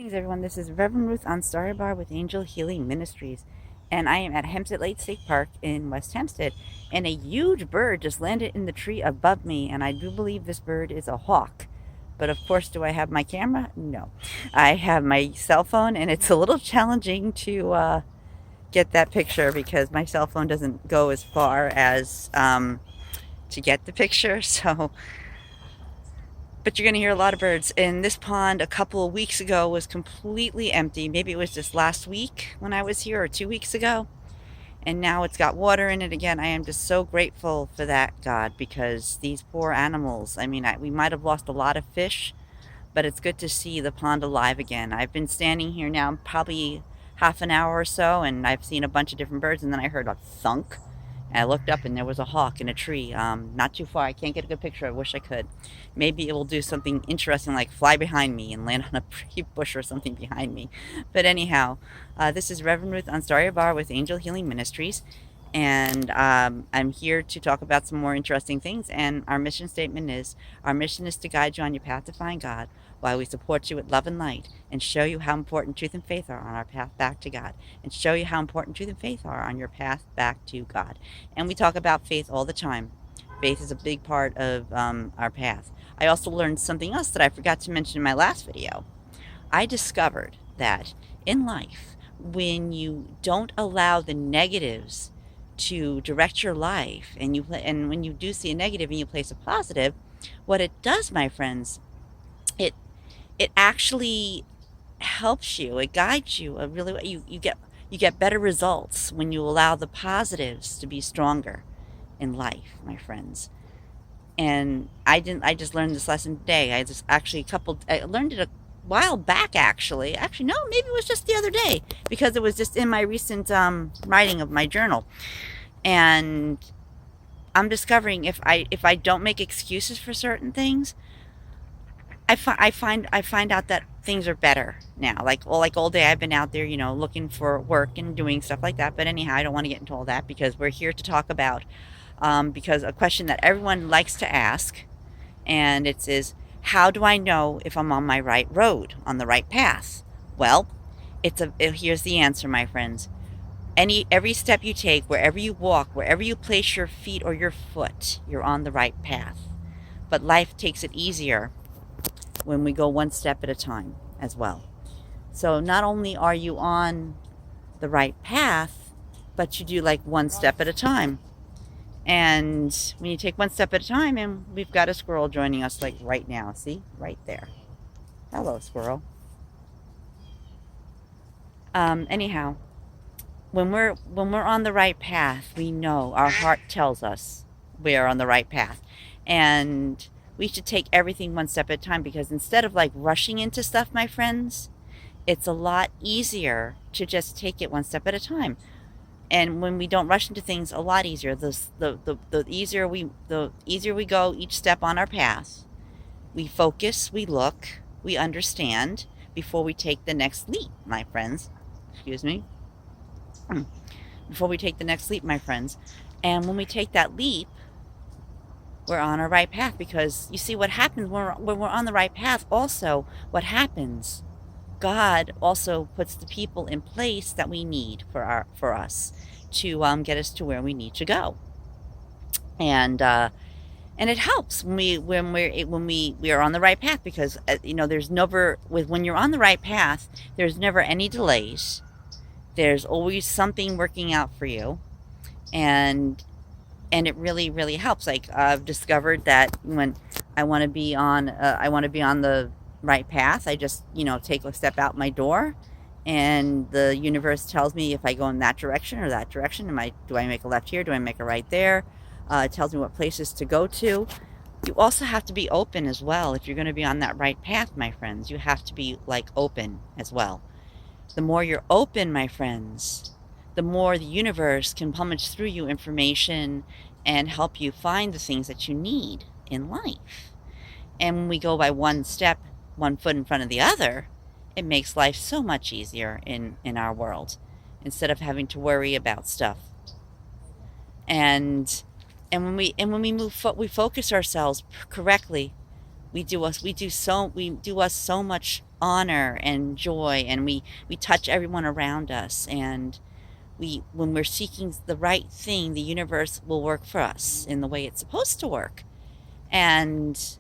Greetings, everyone. This is Reverend Ruth on Starry Bar with Angel Healing Ministries, and I am at Hempstead Lake State Park in West Hempstead, and a huge bird just landed in the tree above me, and I do believe this bird is a hawk. But of course, do I have my camera? No. I have my cell phone, and it's a little challenging to get that picture because my cell phone doesn't go as far as to get the picture, so but you're going to hear a lot of birds. And this pond a couple of weeks ago was completely empty. Maybe it was just last week when I was here or 2 weeks ago. And now it's got water in it again. I am just so grateful for that, God, because these poor animals, I mean, we might have lost a lot of fish, but it's good to see the pond alive again. I've been standing here now probably half an hour or so, and I've seen a bunch of different birds, and then I heard a thunk. And I looked up and there was a hawk in a tree, not too far. I can't get a good picture. I wish I could. Maybe it will do something interesting like fly behind me and land on a pretty bush or something behind me. But anyhow, this is Reverend Ruth on Starry Bar with Angel Healing Ministries. And I'm here to talk about some more interesting things. And our mission statement is, our mission is to guide you on your path to find God, while we support you with love and light, and show you how important truth and faith are on our path back to God, and show you how important truth and faith are on your path back to God. And we talk about faith all the time. Faith is a big part of our path. I also learned something else that I forgot to mention in my last video. I discovered that in life, when you don't allow the negatives to direct your life, and when you do see a negative and you place a positive, what it does, my friends, it it actually helps you. It guides you. It really, you get better results when you allow the positives to be stronger in life, my friends. And I just learned this lesson today. I learned it a while back, actually. Actually, no, maybe it was just the other day, because it was just in my recent writing of my journal. And I'm discovering, if I don't make excuses for certain things, I find out that things are better now. Like all day I've been out there, looking for work and doing stuff like that. But anyhow, I don't want to get into all that, because we're here to talk about because a question that everyone likes to ask, and it is, how do I know if I'm on my right road, on the right path? Well, here's the answer, my friends. Every step you take, wherever you walk, wherever you place your feet or your foot, you're on the right path. But life takes it easier when we go one step at a time as well. So not only are you on the right path, but you do like one step at a time. And when you take one step at a time, and we've got a squirrel joining us like right now. See? Right there. Hello, squirrel. Anyhow, when we're on the right path, we know, our heart tells us we're on the right path. And we should take everything one step at a time, because instead of like rushing into stuff, my friends, it's a lot easier to just take it one step at a time. And when we don't rush into things, a lot easier. The easier we go each step on our path. We focus, we look, we understand before we take the next leap, my friends. Excuse me. Before we take the next leap, my friends. And when we take that leap, we're on our right path, because you see what happens when we're on the right path. Also, what happens, God also puts the people in place that we need for us to get us to where we need to go. And it helps when we are on the right path, because there's never, when you're on the right path, there's never any delays. There's always something working out for you, and it really, really helps. Like, I've discovered that when I want to be on the right path, I just take a step out my door, and the universe tells me if I go in that direction or that direction. Do I make a left here? Do I make a right there? It tells me what places to go to. You also have to be open as well. If you're going to be on that right path, my friends, you have to be like open as well. The more you're open, my friends, the more the universe can pummage through you information and help you find the things that you need in life. And when we go by one step, one foot in front of the other, it makes life so much easier in our world, instead of having to worry about stuff. And when we we focus ourselves correctly we do us so much honor and joy, and we touch everyone around us, and when we're seeking the right thing, the universe will work for us in the way it's supposed to work. And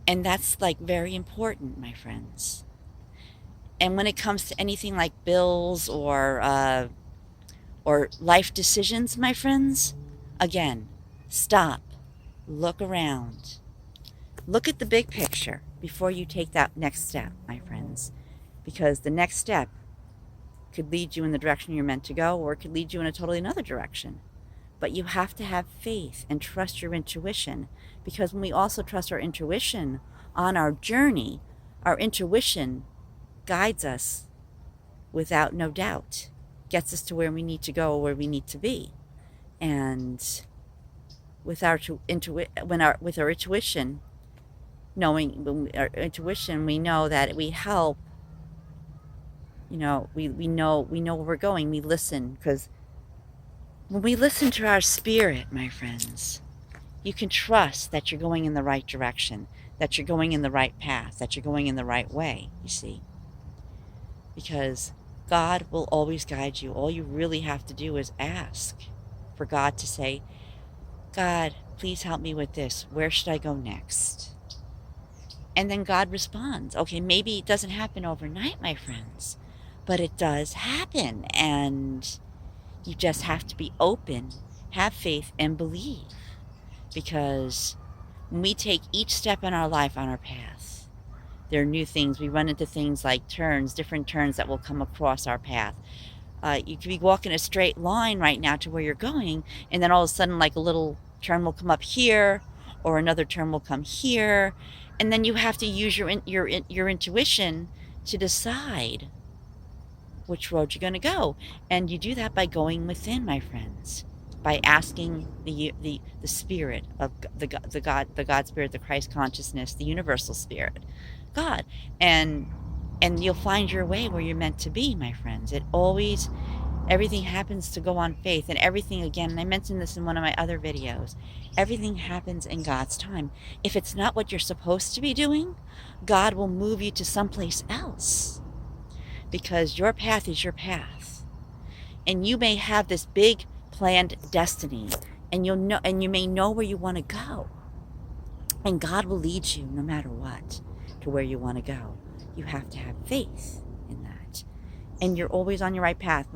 and that's like very important, my friends. And when it comes to anything like bills or life decisions, my friends, again, stop, look around, look at the big picture before you take that next step, my friends, because the next step could lead you in the direction you're meant to go, or it could lead you in a totally another direction. But you have to have faith and trust your intuition, because when we also trust our intuition on our journey, our intuition guides us without no doubt, gets us to where we need to go, where we need to be. And with our with our intuition, knowing our intuition, we know that we help. We know where we're going. We listen, because when we listen to our spirit, my friends, you can trust that you're going in the right direction, that you're going in the right path, that you're going in the right way, you see. Because God will always guide you. All you really have to do is ask for God to say, God, please help me with this. Where should I go next? And then God responds. Okay, maybe it doesn't happen overnight, my friends, but it does happen. And you just have to be open, have faith, and believe. Because when we take each step in our life on our path, there are new things. We run into things like different turns that will come across our path. You could be walking a straight line right now to where you're going, and then all of a sudden, like, a little turn will come up here, or another turn will come here, and then you have to use your intuition to decide which road you're going to go. And you do that by going within, my friends, by asking the spirit of the God spirit, the Christ consciousness, the universal spirit, God, and you'll find your way where you're meant to be, my friends. Everything happens to go on faith, and everything, again, and I mentioned this in one of my other videos, everything happens in God's time. If it's not what you're supposed to be doing, God will move you to someplace else, because your path is your path. And you may have this big planned destiny, and you may know where you want to go. And God will lead you no matter what to where you want to go. You have to have faith in that. And you're always on your right path.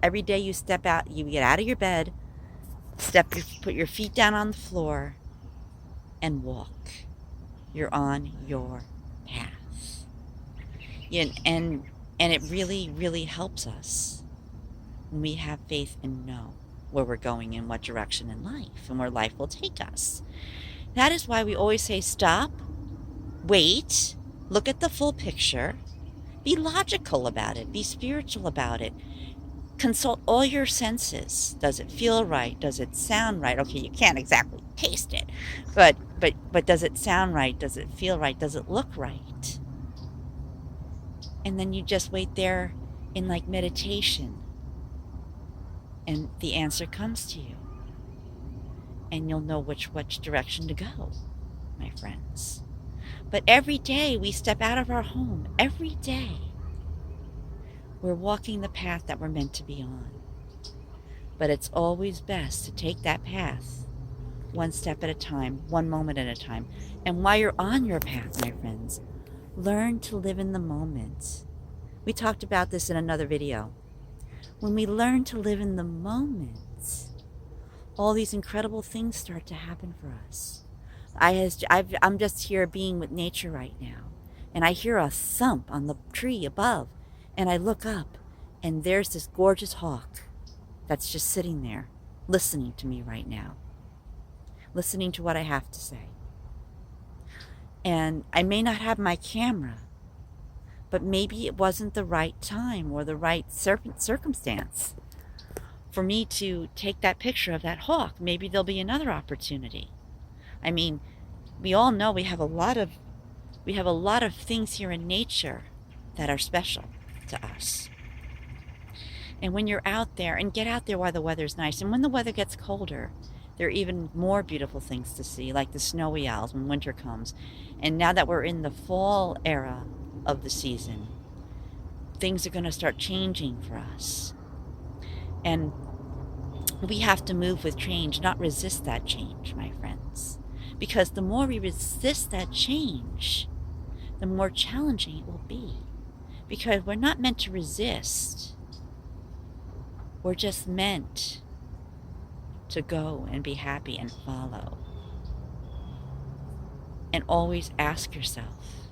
Every day you step out, you get out of your bed, put your feet down on the floor, and walk. You're on your path. And it really, really helps us when we have faith and know where we're going, in what direction in life, and where life will take us. That is why we always say, stop, wait, look at the full picture, be logical about it, be spiritual about it, consult all your senses. Does it feel right? Does it sound right? Okay, you can't exactly taste it, but does it sound right? Does it feel right? Does it look right? And then you just wait there in, like, meditation, and the answer comes to you, and you'll know which direction to go, my friends. But every day we step out of our home, every day we're walking the path that we're meant to be on. But it's always best to take that path one step at a time, one moment at a time. And while you're on your path, my friends, learn to live in the moment. We talked about this in another video. When we learn to live in the moment, all these incredible things start to happen for us. I'm just here being with nature right now, and I hear a thump on the tree above, and I look up, and there's this gorgeous hawk that's just sitting there, listening to me right now, listening to what I have to say. And I may not have my camera, but maybe it wasn't the right time or the right circumstance for me to take that picture of that hawk. Maybe there'll be another opportunity. I mean, we all know we have a lot of things here in nature that are special to us. And when you're out there, and get out there while the weather's nice, and when the weather gets colder, There are even more beautiful things to see, like the snowy owls when winter comes. And now that we're in the fall era of the season, things are going to start changing for us. And we have to move with change, not resist that change, my friends. Because the more we resist that change, the more challenging it will be. Because we're not meant to resist. We're just meant to go and be happy and follow. And always ask yourself,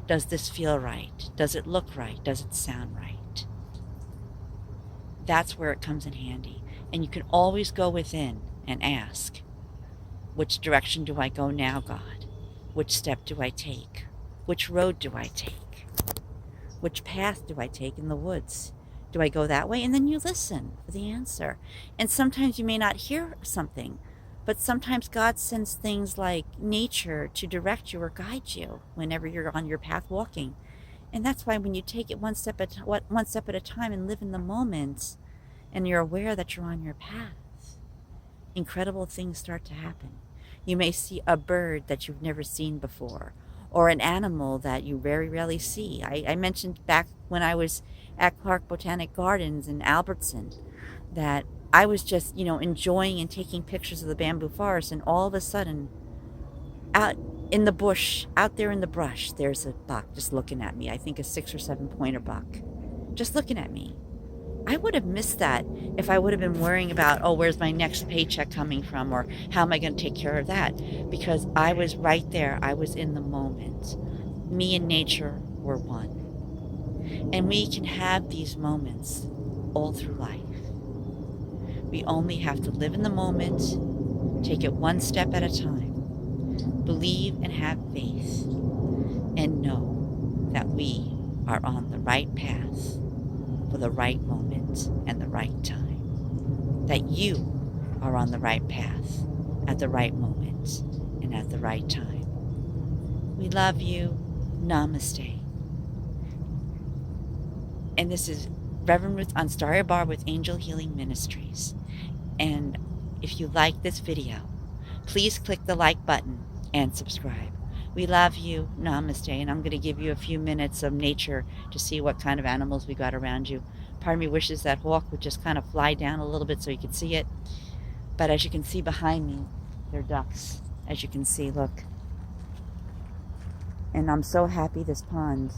does this feel right? Does it look right? Does it sound right? That's where it comes in handy. And you can always go within and ask, which direction do I go now, God? Which step do I take? Which road do I take? Which path do I take in the woods? Do I go that way? And then you listen for the answer. And sometimes you may not hear something, but sometimes God sends things like nature to direct you or guide you whenever you're on your path walking. And that's why when you take it one step at a time and live in the moment, and you're aware that you're on your path, incredible things start to happen. You may see a bird that you've never seen before, or an animal that you very rarely see. I mentioned back when I was at Clark Botanic Gardens in Albertson that I was just, enjoying and taking pictures of the bamboo forest, and all of a sudden, out in the bush, out there in the brush, there's a buck just looking at me. I think a 6 or 7 pointer buck, just looking at me. I would have missed that if I would have been worrying about, oh, where's my next paycheck coming from, or how am I going to take care of that? Because I was right there. I was in the moment. Me and nature were one. And we can have these moments all through life. We only have to live in the moment, take it one step at a time, believe and have faith, and know that we are on the right path for the right moment and the right time. That you are on the right path at the right moment and at the right time. We love you. Namaste. And this is Reverend Ruth Ansari with Angel Healing Ministries. And if you like this video, please click the like button and subscribe. We love you. Namaste. And I'm going to give you a few minutes of nature to see what kind of animals we got around you. Part of me wishes that hawk would just kind of fly down a little bit so you could see it. But as you can see behind me, they're ducks. As you can see, look. And I'm so happy this pond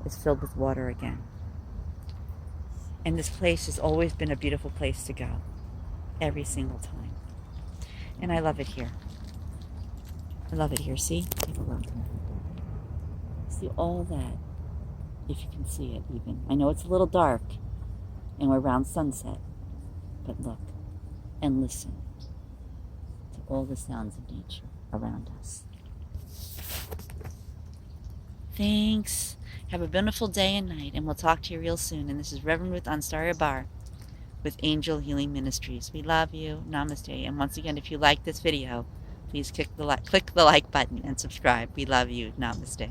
is filled with water again. And this place has always been a beautiful place to go. Every single time. And I love it here. I love it here. See? Take a look. See all that. If you can see it even. I know it's a little dark. And we're around sunset. But look. And listen to all the sounds of nature around us. Thanks. Have a beautiful day and night. And we'll talk to you real soon. And this is Reverend Ruth Ansari with Angel Healing Ministries. We love you. Namaste. And once again, if you like this video, please click the like button and subscribe. We love you. Namaste.